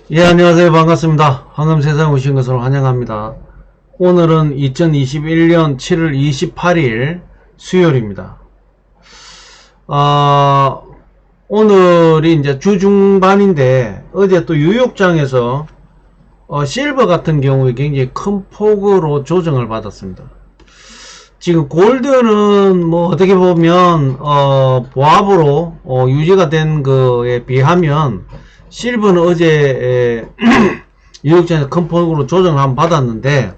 예, 안녕하세요. 반갑습니다. 황금세상 오신 것을 환영합니다. 오늘은 2021년 7월 28일 수요일입니다. 오늘이 이제 주 중반인데 어제 또 뉴욕장에서 실버 같은 경우에 굉장히 큰 폭으로 조정을 받았습니다. 지금 골드는 뭐 어떻게 보면 보합으로 유지가 된 거에 비하면 실버는 어제 뉴욕장에서 큰 폭으로 조정을 한번 받았는데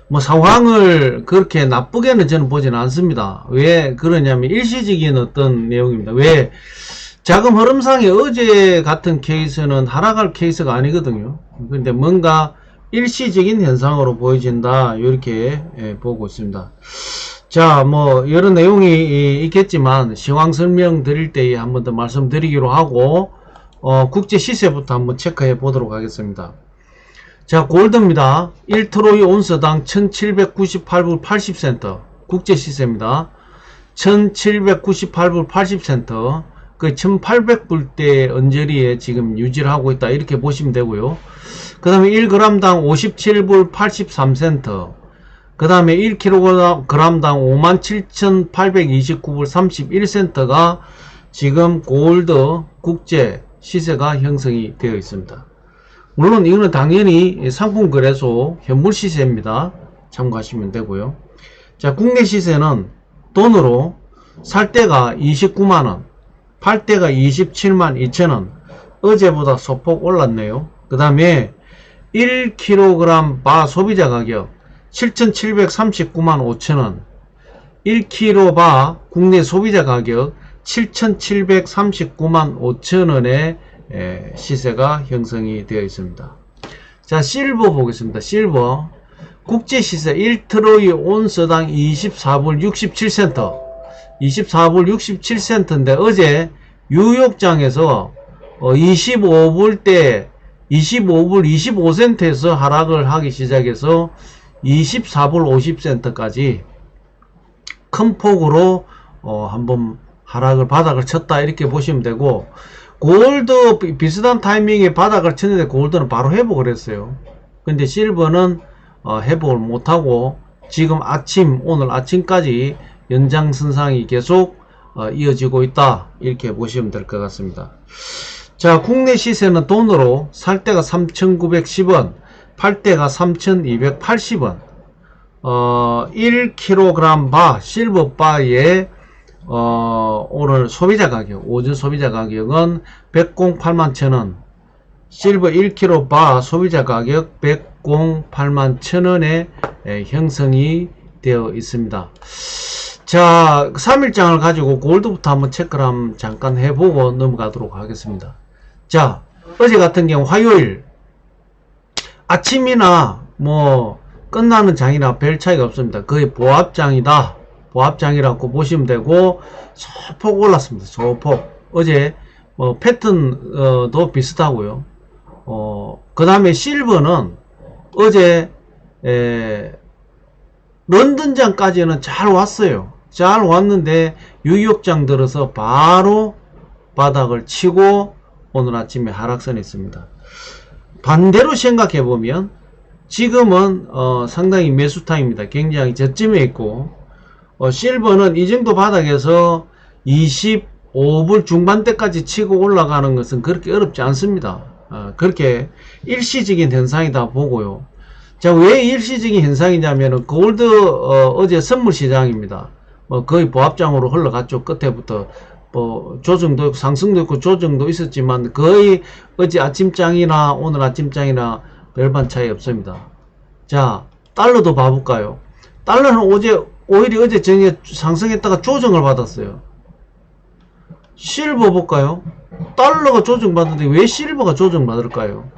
뭐 상황을 그렇게 나쁘게는 저는 보지는 않습니다. 왜 그러냐면 일시적인 어떤 내용입니다. 왜 자금 흐름상에 어제 같은 케이스는 하락할 케이스가 아니거든요. 근데 뭔가 일시적인 현상으로 보여진다 이렇게 보고 있습니다. 자, 뭐 여러 내용이 있겠지만 시황 설명 드릴 때에 한 번 더 말씀드리기로 하고 국제 시세부터 한번 체크해 보도록 하겠습니다. 자, 골드입니다. 1트로이 온스당 1798불 80센트 국제 시세입니다. 1798불 80센트 그 1800불대 언저리에 지금 유지를 하고 있다 이렇게 보시면 되고요. 그 다음에 1g당 57불 83센트 그 다음에 1kg당 57,829불 31센트가 지금 골드 국제 시세가 형성이 되어 있습니다. 물론 이거는 당연히 상품거래소 현물 시세입니다. 참고하시면 되고요. 자, 국내 시세는 돈으로 살 때가 29만원, 팔 때가 27만 2천원, 어제보다 소폭 올랐네요. 그 다음에 1kg 바 소비자 가격 7,739만 5천원, 1kg 바 국내 소비자 가격 7,739만 5천원의 시세가 형성이 되어 있습니다. 자, 실버 보겠습니다. 실버 국제 시세 1트로이 온스당 24불 67센트 24불 67센트인데 어제 뉴욕장에서 25불대 25불 25센트에서 하락을 하기 시작해서 24불 50센트까지 큰 폭으로 한번 하락을 바닥을 쳤다 이렇게 보시면 되고, 골드 비슷한 타이밍에 바닥을 쳤는데 골드는 바로 회복을 했어요. 근데 실버는 회복을 못하고 지금 오늘 아침까지 연장선상이 계속 이어지고 있다 이렇게 보시면 될 것 같습니다. 자, 국내 시세는 돈으로 살 때가 3,910원, 팔 때가 3,280원, 1kg 바 실버 바의 오늘 소비자 가격, 오전 소비자 가격은 108만 천원, 실버 1kg 바 소비자 가격 108만 천원에 형성이 되어 있습니다. 자, 3일장을 가지고 골드부터 한번 체크를 한번 잠깐 해보고 넘어가도록 하겠습니다. 자, 어제 같은 경우 화요일 아침이나 뭐 끝나는 장이나 별 차이가 없습니다. 거의 보합장이다, 보합장이라고 보시면 되고, 소폭 올랐습니다. 소폭. 어제 패턴도 비슷하고요. 그 다음에 실버는 어제 런던장까지는 잘 왔어요. 잘 왔는데 뉴욕장 들어서 바로 바닥을 치고 오늘 아침에 하락선이 있습니다. 반대로 생각해 보면 지금은 상당히 매수 타입니다. 굉장히 저점에 있고, 실버는 이 정도 바닥에서 25불 중반대까지 치고 올라가는 것은 그렇게 어렵지 않습니다. 그렇게 일시적인 현상이다 보고요. 자, 왜 일시적인 현상이냐면은 골드 어제 선물 시장입니다. 거의 보합장으로 흘러갔죠. 끝에부터 조정도 있고 상승도 있고 조정도 있었지만 거의 어제 아침장이나 오늘 아침장이나 별반 차이 없습니다. 자, 달러도 봐볼까요? 달러는 오히려 어제 저녁에 상승했다가 조정을 받았어요. 실버 볼까요? 달러가 조정받는데 왜 실버가 조정받을까요?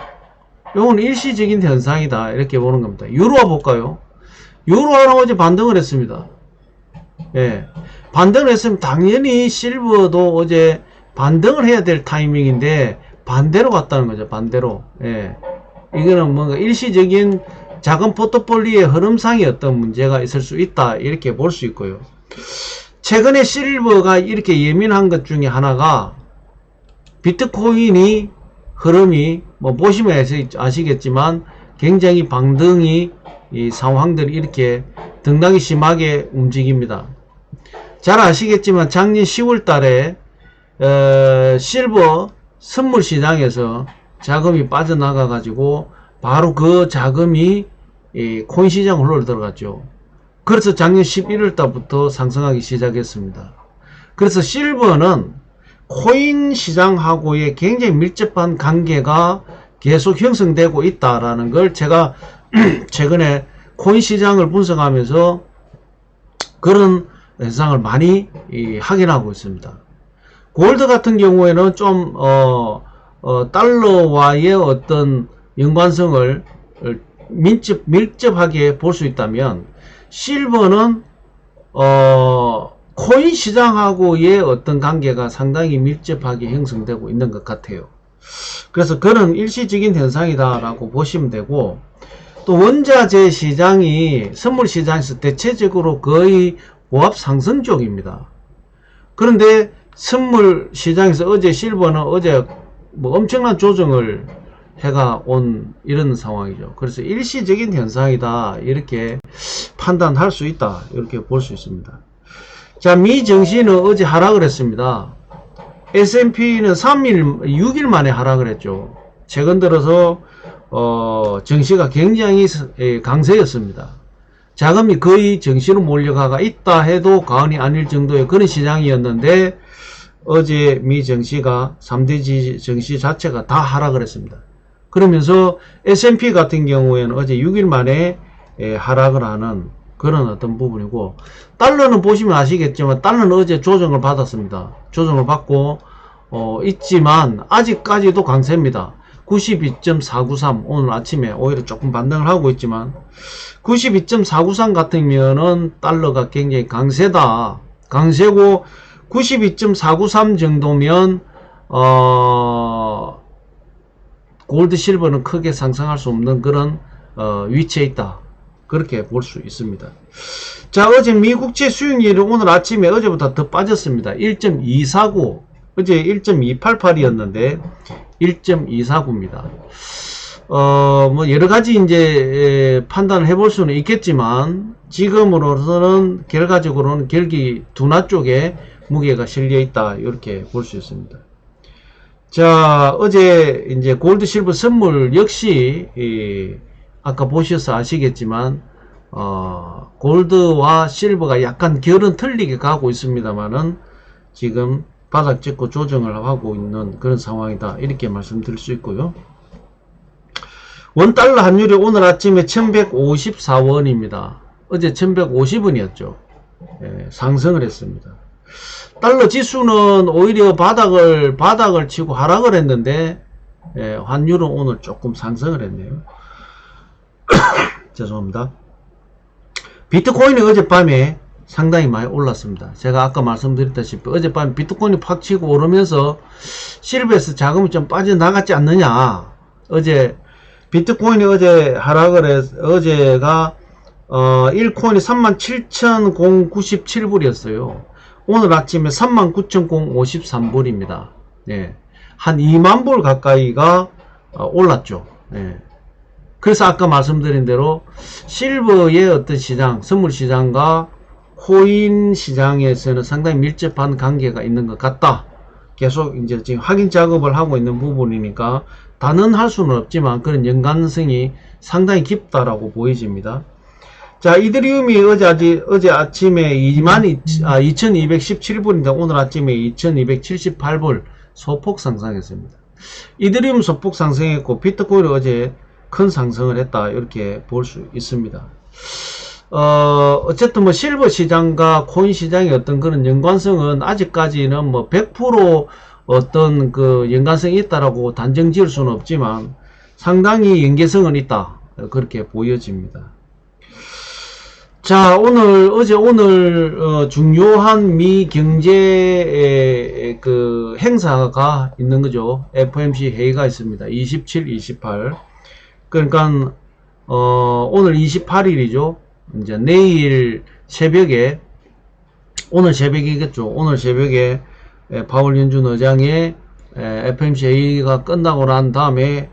이건 일시적인 현상이다 이렇게 보는 겁니다. 유로화 볼까요? 유로화는 어제 반등을 했습니다. 예, 반등을 했으면 당연히 실버도 어제 반등을 해야 될 타이밍인데 반대로 갔다는 거죠. 반대로. 예, 이거는 뭔가 일시적인 자금 포트폴리오의 흐름상의 어떤 문제가 있을 수 있다 이렇게 볼 수 있고요. 최근에 실버가 이렇게 예민한 것 중에 하나가 비트코인이 흐름이 뭐 보시면 아시겠지만 굉장히 방등이 이 상황들이 이렇게 등락이 심하게 움직입니다. 잘 아시겠지만 작년 10월 달에 실버 선물 시장에서 자금이 빠져나가 가지고 바로 그 자금이 코인 시장으로 흘러 들어갔죠. 그래서 작년 11월 달부터 상승하기 시작했습니다. 그래서 실버는 코인 시장하고의 굉장히 밀접한 관계가 계속 형성되고 있다라는 걸 제가 최근에 코인 시장을 분석하면서 그런 현상을 많이 확인하고 있습니다. 골드 같은 경우에는 좀 달러와의 어떤 연관성을 밀접하게 볼 수 있다면, 실버는 코인 시장하고의 어떤 관계가 상당히 밀접하게 형성되고 있는 것 같아요. 그래서 그런 일시적인 현상이다 라고 보시면 되고, 또 원자재 시장이 선물 시장에서 대체적으로 거의 보합 상승 쪽입니다. 그런데 선물 시장에서 어제 실버는 어제 뭐 엄청난 조정을 해가 온 이런 상황이죠. 그래서 일시적인 현상이다 이렇게 판단할 수 있다 이렇게 볼 수 있습니다. 자, 미 증시는 어제 하락을 했습니다. S&P는 6일 만에 하락을 했죠. 최근 들어서 증시가 굉장히 강세였습니다. 자금이 거의 증시로 몰려가가 있다 해도 과언이 아닐 정도의 그런 시장이었는데, 어제 미 증시가 3대 증시 자체가 다 하락을 했습니다. 그러면서 S&P 같은 경우에는 어제 6일 만에 하락을 하는 그런 어떤 부분이고, 달러는 보시면 아시겠지만 달러는 어제 조정을 받았습니다. 조정을 받고 있지만 아직까지도 강세입니다. 92.493 오늘 아침에 오히려 조금 반등을 하고 있지만 92.493 같으면은 달러가 굉장히 강세다. 강세고 92.493 정도면 골드 실버는 크게 상승할 수 없는 그런 위치에 있다. 그렇게 볼 수 있습니다. 자, 어제 미국채 수익률이 오늘 아침에 어제보다 더 빠졌습니다. 1.249 어제 1.288이었는데 1.249입니다. 뭐 여러가지 이제 판단을 해볼 수는 있겠지만 지금으로서는 결과적으로는 결기 둔화 쪽에 무게가 실려 있다 이렇게 볼 수 있습니다. 자, 어제 이제 골드 실버 선물 역시 아까 보셔서 아시겠지만 골드와 실버가 약간 결은 틀리게 가고 있습니다만은 지금 바닥 찍고 조정을 하고 있는 그런 상황이다 이렇게 말씀드릴 수 있고요. 원달러 환율이 오늘 아침에 1154원입니다. 어제 1150원이었죠. 상승을 했습니다. 달러 지수는 오히려 바닥을 치고 하락을 했는데 환율은 오늘 조금 상승을 했네요. 죄송합니다. 비트코인이 어젯밤에 상당히 많이 올랐습니다. 제가 아까 말씀드렸다시피 어젯밤에 비트코인이 팍 치고 오르면서 실버에서 자금이 좀 빠져나갔지 않느냐. 어제 비트코인이 어제 하락을 해서 어제가 1코인이 37,097불이었어요. 오늘 아침에 39,053불입니다. 네. 한 2만불 가까이가 올랐죠. 네. 그래서 아까 말씀드린 대로 실버의 어떤 시장, 선물 시장과 코인 시장에서는 상당히 밀접한 관계가 있는 것 같다. 계속 이제 지금 확인 작업을 하고 있는 부분이니까 단언할 수는 없지만 그런 연관성이 상당히 깊다라고 보여집니다. 자, 이더리움이 어제 아침에 2217불인데 오늘 아침에 2278불 소폭 상승했습니다. 이더리움 소폭 상승했고 비트코인이 어제 큰 상승을 했다 이렇게 볼 수 있습니다. 어쨌든 뭐 실버 시장과 코인 시장의 어떤 그런 연관성은 아직까지는 뭐 100% 어떤 그 연관성이 있다라고 단정 지을 수는 없지만 상당히 연계성은 있다 그렇게 보여집니다. 자, 오늘 중요한 미 경제 그 행사가 있는 거죠. FOMC 회의가 있습니다. 27, 28. 그러니까 오늘 28일이죠. 이제 내일 새벽에 오늘 새벽이겠죠. 오늘 새벽에 파월 연준 의장의 FOMC 회의가 끝나고 난 다음에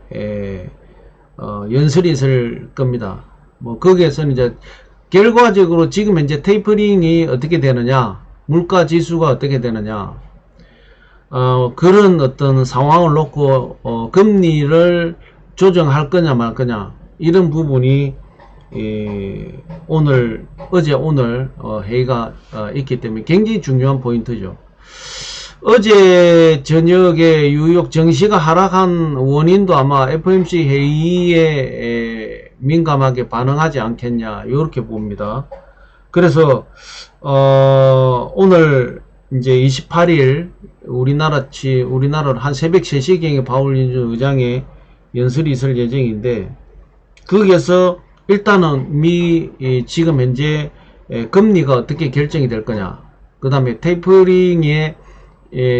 연설이 있을 겁니다. 뭐 거기에서는 이제 결과적으로 지금 현재 테이퍼링이 어떻게 되느냐, 물가 지수가 어떻게 되느냐, 그런 어떤 상황을 놓고 금리를 조정할 거냐 말 거냐, 이런 부분이 어제 오늘 회의가 있기 때문에 굉장히 중요한 포인트죠. 어제 저녁에 뉴욕 증시가 하락한 원인도 아마 FOMC 회의에 민감하게 반응하지 않겠냐, 이렇게 봅니다. 그래서 오늘 이제 28일 우리나라로 한 새벽 3시경에 파월 의장의 연설이 있을 예정인데, 거기에서 일단은 지금 현재 금리가 어떻게 결정이 될 거냐, 그 다음에 테이퍼링의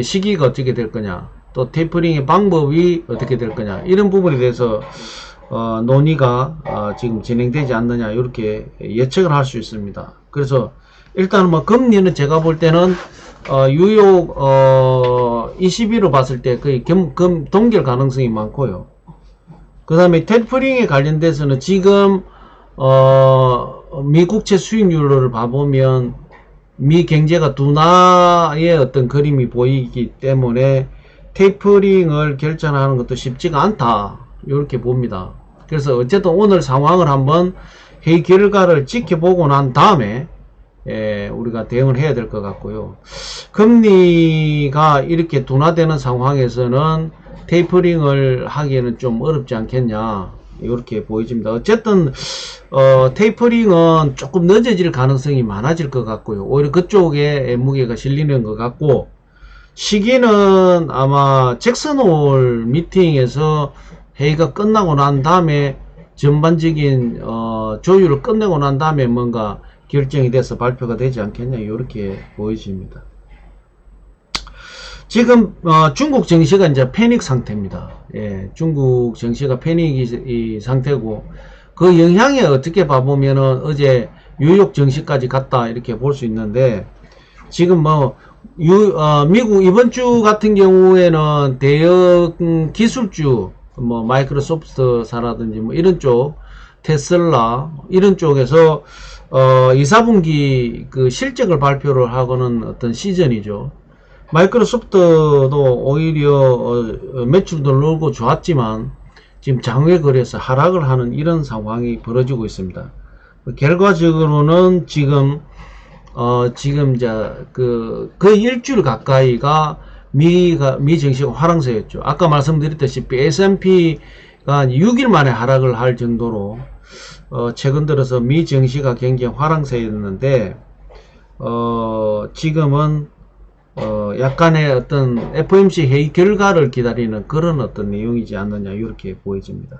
시기가 어떻게 될 거냐, 또 테이퍼링의 방법이 어떻게 될 거냐, 이런 부분에 대해서 논의가 지금 진행되지 않느냐, 이렇게 예측을 할 수 있습니다. 그래서 일단은 뭐 금리는 제가 볼 때는 뉴욕 20일로 봤을 때 거의 동결 가능성이 많고요. 그 다음에 테이퍼링에 관련돼서는 지금 미국채 수익률을 봐보면 미 경제가 둔화의 어떤 그림이 보이기 때문에 테이퍼링을 결정하는 것도 쉽지가 않다, 이렇게 봅니다. 그래서 어쨌든 오늘 상황을 한번 회의 결과를 지켜보고 난 다음에 우리가 대응을 해야 될 것 같고요. 금리가 이렇게 둔화되는 상황에서는 테이퍼링을 하기에는 좀 어렵지 않겠냐, 이렇게 보여집니다. 어쨌든 테이퍼링은 조금 늦어질 가능성이 많아질 것 같고요. 오히려 그쪽에 무게가 실리는 것 같고, 시기는 아마 잭슨 홀 미팅에서 회의가 끝나고 난 다음에 전반적인 조율을 끝내고 난 다음에 뭔가 결정이 돼서 발표가 되지 않겠냐, 이렇게 보여집니다. 지금 중국 증시가 이제 패닉 상태입니다. 예, 중국 증시가 패닉 상태고, 그 영향이 어떻게 봐보면은 어제 뉴욕 증시까지 갔다, 이렇게 볼 수 있는데, 지금 뭐 미국 이번 주 같은 경우에는 대형 기술주, 뭐 마이크로소프트사라든지 뭐 이런 쪽, 테슬라 이런 쪽에서 2, 4분기 그 실적을 발표를 하고는 어떤 시즌이죠. 마이크로소프트도 오히려 매출도 늘고 좋았지만 지금 장외 거래에서 하락을 하는 이런 상황이 벌어지고 있습니다. 결과적으로는 지금 이제 거의 일주일 가까이가 미 증시가 하락세였죠. 아까 말씀드렸다시피 S&P가 6일 만에 하락을 할 정도로 최근 들어서 미 증시가 굉장히 하락세였는데, 지금은 약간의 어떤 FOMC 회의 결과를 기다리는 그런 어떤 내용이지 않느냐, 이렇게 보여집니다.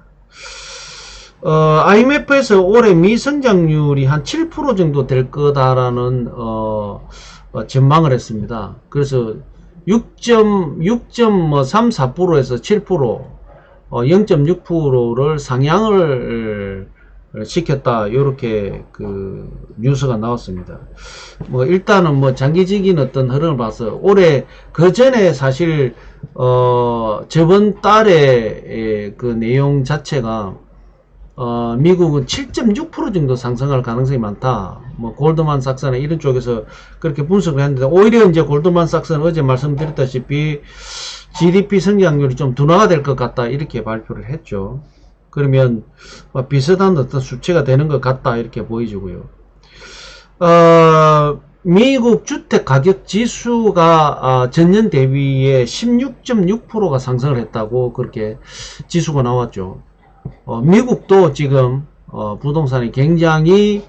IMF에서 올해 미 성장률이 한 7% 정도 될 거다라는 전망을 했습니다. 그래서 6.34%에서 7%, 0.6%를 상향을 시켰다, 이렇게 그 뉴스가 나왔습니다. 뭐 일단은 뭐 장기적인 어떤 흐름을 봐서 올해 그 전에 사실 저번 달에 그 내용 자체가 미국은 7.6% 정도 상승할 가능성이 많다, 뭐 골드만삭스나 이런 쪽에서 그렇게 분석을 했는데, 오히려 이제 골드만삭스는 어제 말씀드렸다시피 GDP 성장률이 좀 둔화가 될 것 같다, 이렇게 발표를 했죠. 그러면 비슷한 어떤 수치가 되는 것 같다, 이렇게 보여지고요. 미국 주택 가격 지수가 전년 대비에 16.6%가 상승을 했다고 그렇게 지수가 나왔죠. 미국도 지금 부동산이 굉장히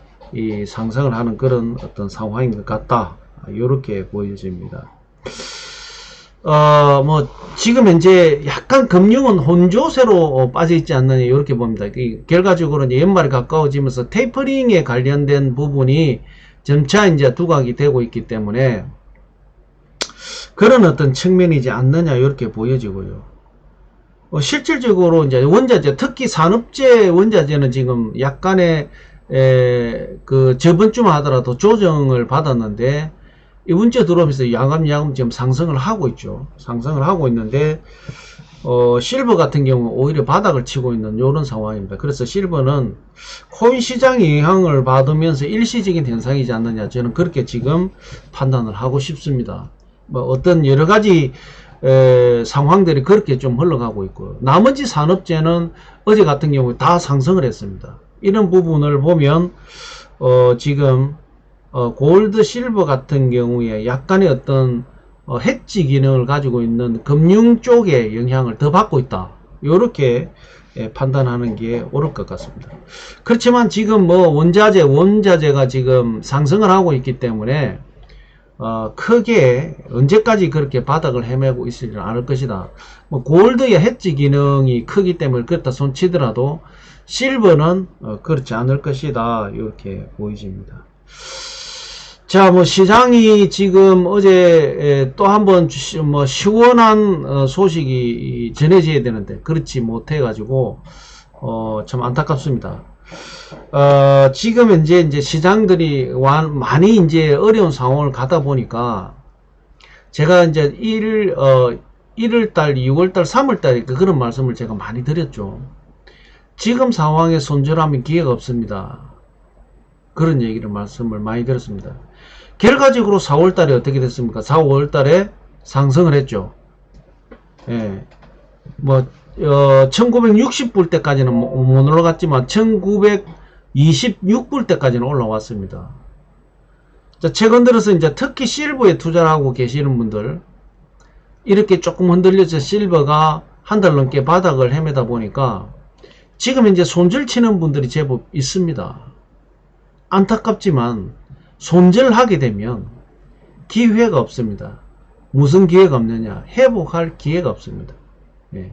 상승을 하는 그런 어떤 상황인 것 같다, 이렇게 보여집니다. 뭐 지금 현재 약간 금융은 혼조세로 빠져 있지 않느냐, 이렇게 봅니다. 결과적으로 이제 연말이 가까워지면서 테이퍼링에 관련된 부분이 점차 이제 두각이 되고 있기 때문에 그런 어떤 측면이지 않느냐, 이렇게 보여지고요. 실질적으로 이제 원자재, 특히 산업재 원자재는 지금 약간의 그 저번 주만 하더라도 조정을 받았는데, 이번 주에 들어오면서 야금야금 지금 상승을 하고 있죠. 상승을 하고 있는데 실버 같은 경우 오히려 바닥을 치고 있는 이런 상황입니다. 그래서 실버는 코인 시장의 영향을 받으면서 일시적인 현상이지 않느냐, 저는 그렇게 지금 판단을 하고 싶습니다. 뭐 어떤 여러 가지 상황들이 그렇게 좀 흘러가고 있고, 나머지 산업재는 어제 같은 경우에 다 상승을 했습니다. 이런 부분을 보면 지금 골드, 실버 같은 경우에 약간의 어떤 해지 기능을 가지고 있는 금융 쪽에 영향을 더 받고 있다, 이렇게 판단하는 게 옳을 것 같습니다. 그렇지만 지금 뭐 원자재가 지금 상승을 하고 있기 때문에 크게 언제까지 그렇게 바닥을 헤매고 있지는 않을 것이다. 뭐 골드의 해지 기능이 크기 때문에 그렇다 손치더라도 실버는 그렇지 않을 것이다, 이렇게 보이집니다. 자, 뭐 시장이 지금 어제 또 한번 뭐 시원한 소식이 전해져야 되는데 그렇지 못해 가지고 참 안타깝습니다. 지금 이제 시장들이 많이 이제 어려운 상황을 가다 보니까 제가 이제 1월달, 2월달, 3월달에 그런 말씀을 제가 많이 드렸죠. 지금 상황에 손절하면 기회가 없습니다. 그런 말씀을 많이 드렸습니다. 결과적으로 4월달에 어떻게 됐습니까? 4, 5월달에 상승을 했죠. 예. 뭐, 1960불 때까지는 못 올라갔지만, 1926불 때까지는 올라왔습니다. 자, 최근 들어서 이제 특히 실버에 투자를 하고 계시는 분들, 이렇게 조금 흔들려서 실버가 한 달 넘게 바닥을 헤매다 보니까, 지금 이제 손절 치는 분들이 제법 있습니다. 안타깝지만 손절하게 되면 기회가 없습니다. 무슨 기회가 없느냐? 회복할 기회가 없습니다. 예.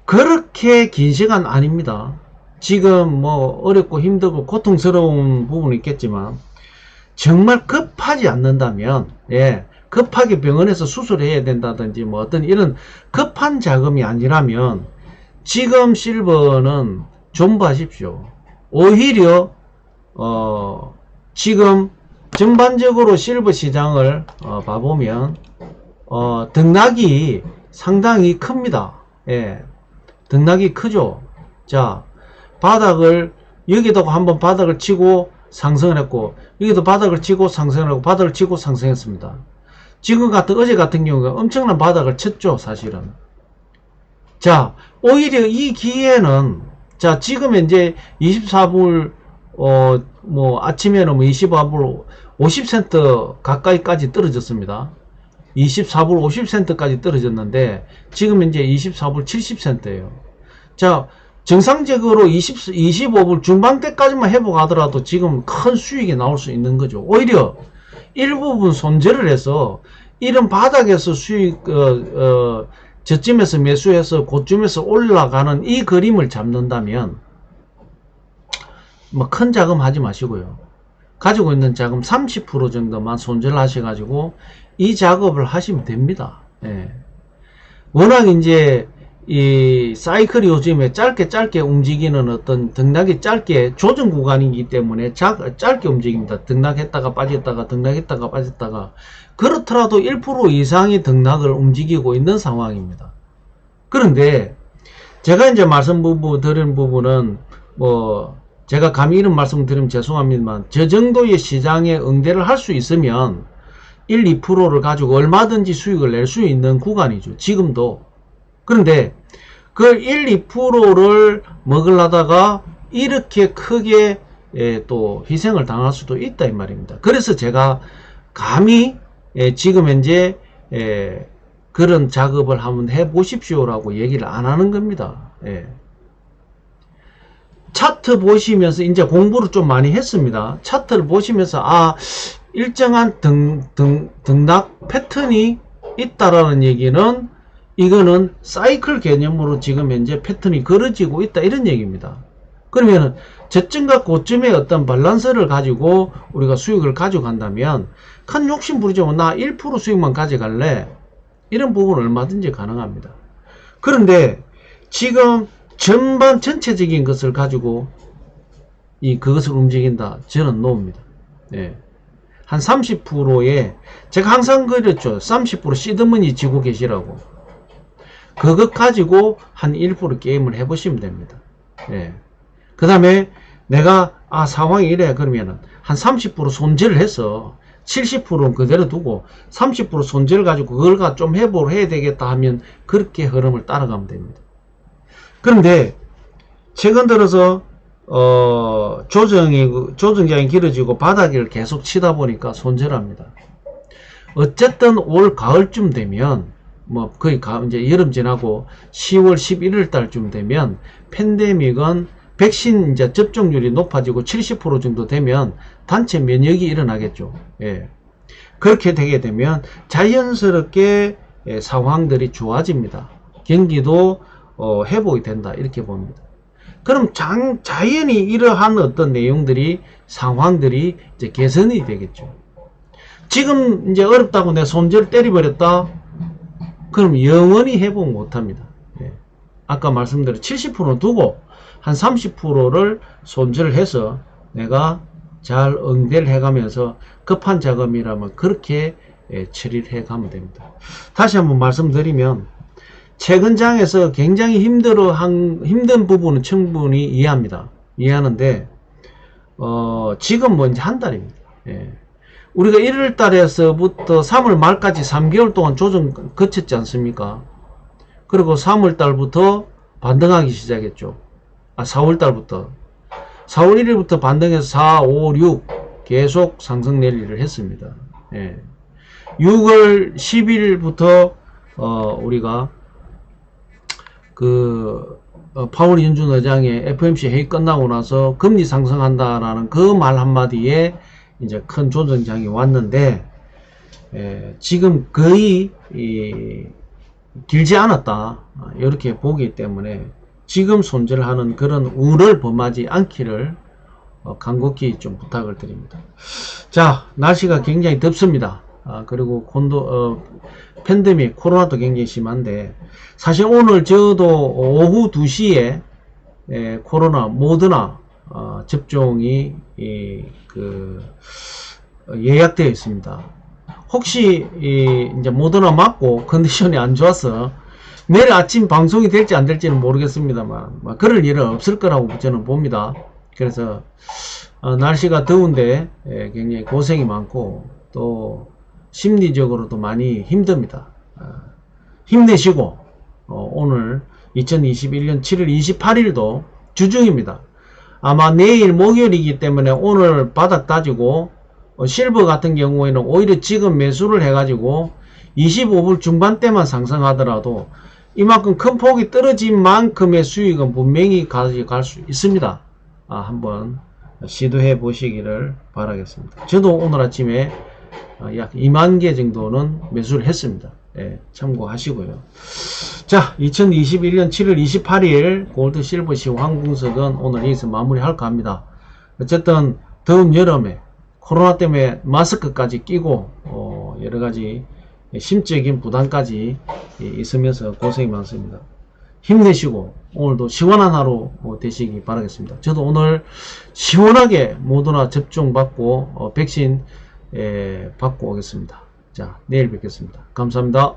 그렇게 긴 시간 아닙니다. 지금 뭐 어렵고 힘들고 고통스러운 부분이 있겠지만 정말 급하지 않는다면, 예, 급하게 병원에서 수술해야 된다든지 뭐 어떤 이런 급한 자금이 아니라면 지금 실버는 존버하십시오. 오히려 지금 전반적으로 실버 시장을 봐보면 등락이 상당히 큽니다. 예, 등락이 크죠. 자, 바닥을 여기도 한번 바닥을 치고 상승을 했고, 여기도 바닥을 치고 상승을 하고, 바닥을 치고 상승했습니다. 지금 어제 같은 경우가 엄청난 바닥을 쳤죠, 사실은. 자, 오히려 이 기회는, 자, 지금 이제 24불, 뭐, 아침에는 뭐 24불 50센트 가까이까지 떨어졌습니다. 24불 50센트까지 떨어졌는데, 지금 이제 24불 70센트예요. 자, 정상적으로 25불 중반대까지만 회복하더라도 지금 큰 수익이 나올 수 있는 거죠. 오히려 일부분 손절을 해서 이런 바닥에서 수익, 저쯤에서 매수해서 고쯤에서 올라가는 이 그림을 잡는다면 뭐 큰 자금 하지 마시고요. 가지고 있는 자금 30% 정도만 손절하셔가지고 이 작업을 하시면 됩니다. 예. 워낙 이제 이 사이클이 요즘에 짧게 움직이는 어떤 등락이 짧게 조정 구간이기 때문에 짧게 움직입니다. 등락했다가 빠졌다가 등락했다가 빠졌다가, 그렇더라도 1% 이상의 등락을 움직이고 있는 상황입니다. 그런데 제가 이제 드리는 부분은 뭐 제가 감히 이런 말씀 드리면 죄송합니다만, 저 정도의 시장에 응대를 할 수 있으면 1, 2%를 가지고 얼마든지 수익을 낼 수 있는 구간이죠, 지금도. 그런데 그 1, 2%를 먹으려다가 이렇게 크게 또 희생을 당할 수도 있다, 이 말입니다. 그래서 제가 감히 지금 현재 그런 작업을 한번 해 보십시오라고 얘기를 안 하는 겁니다. 차트 보시면서 이제 공부를 좀 많이 했습니다. 차트를 보시면서 일정한 등락 패턴이 있다라는 얘기는, 이거는 사이클 개념으로 지금 현재 패턴이 그려지고 있다, 이런 얘기입니다. 그러면은 저점과 고점의 어떤 밸런스를 가지고 우리가 수익을 가져간다면, 큰 욕심 부리지 마, 나 1% 수익만 가져갈래, 이런 부분은 얼마든지 가능합니다. 그런데 지금 전체적인 것을 가지고 그것을 움직인다, 저는 노입니다. 예. 한 30%에 제가 항상 그랬죠. 30% 시드머니 지고 계시라고. 그것 가지고 한 1% 게임을 해보시면 됩니다. 예. 그 다음에 내가 상황이 이래 그러면은 한 30% 손절을 해서 70%는 그대로 두고 30% 손절을 가지고 그걸 좀 해야 되겠다 하면 그렇게 흐름을 따라가면 됩니다. 그런데 최근 들어서 조정장이 길어지고 바닥을 계속 치다 보니까 손절합니다. 어쨌든 올 가을쯤 되면 뭐 거의 이제 여름 지나고 10월 11월 달쯤 되면 팬데믹은 백신 이제 접종률이 높아지고 70% 정도 되면 단체 면역이 일어나겠죠. 예. 그렇게 되게 되면 자연스럽게 상황들이 좋아집니다. 경기도 회복이 된다 이렇게 봅니다. 그럼 자연히 이러한 어떤 내용들이 상황들이 이제 개선이 되겠죠. 지금 이제 어렵다고 내 손절 때려버렸다. 그럼 영원히 회복 못합니다. 예. 아까 말씀드린 70% 두고 한 30%를 손절을 해서 내가 잘 응대를 해가면서 급한 자금이라면 그렇게 처리를 해가면 됩니다. 다시 한번 말씀드리면 최근 장에서 굉장히 힘든 부분은 충분히 이해합니다. 이해하는데 지금 뭐 이제 한 달입니다. 예. 우리가 1월 달에서부터 3월 말까지 3개월 동안 조정 거쳤지 않습니까? 그리고 3월 달부터 반등하기 시작했죠. 4월 달부터 4월 1일부터 반등해서 4, 5, 6 계속 상승 내리를 했습니다. 예. 6월 10일부터 우리가 파월 연준 의장의 FOMC 회의 끝나고 나서 금리 상승한다라는 그 말 한마디에 이제 큰 조정장이 왔는데 지금 거의 길지 않았다 이렇게 보기 때문에 지금 손절하는 그런 우를 범하지 않기를 간곡히 좀 부탁을 드립니다. 자, 날씨가 굉장히 덥습니다. 그리고 팬데믹 코로나도 굉장히 심한데 사실 오늘 저도 오후 2시에 코로나 모더나 접종이 예약되어 있습니다. 혹시 이제 모더나 맞고 컨디션이 안 좋아서 내일 아침 방송이 될지 안 될지는 모르겠습니다만 그럴 일은 없을 거라고 저는 봅니다. 그래서 날씨가 더운데 굉장히 고생이 많고 또 심리적으로도 많이 힘듭니다. 힘내시고 오늘 2021년 7월 28일도 주중입니다. 아마 내일 목요일이기 때문에 오늘 바닥 따지고 실버 같은 경우에는 오히려 지금 매수를 해가지고 25불 중반대만 상승하더라도 이만큼 큰 폭이 떨어진 만큼의 수익은 분명히 가져갈 수 있습니다. 한번 시도해 보시기를 바라겠습니다. 저도 오늘 아침에 약 2만 개 정도는 매수를 했습니다. 예, 참고하시고요. 자, 2021년 7월 28일 골드 실버 시 황금석은 오늘 여기서 마무리할까 합니다. 어쨌든 더운 여름에 코로나 때문에 마스크까지 끼고 여러가지 심적인 부담까지 있으면서 고생이 많습니다. 힘내시고 오늘도 시원한 하루 되시기 바라겠습니다. 저도 오늘 시원하게 모더나 접종 받고 백신 받고 오겠습니다. 자, 내일 뵙겠습니다. 감사합니다.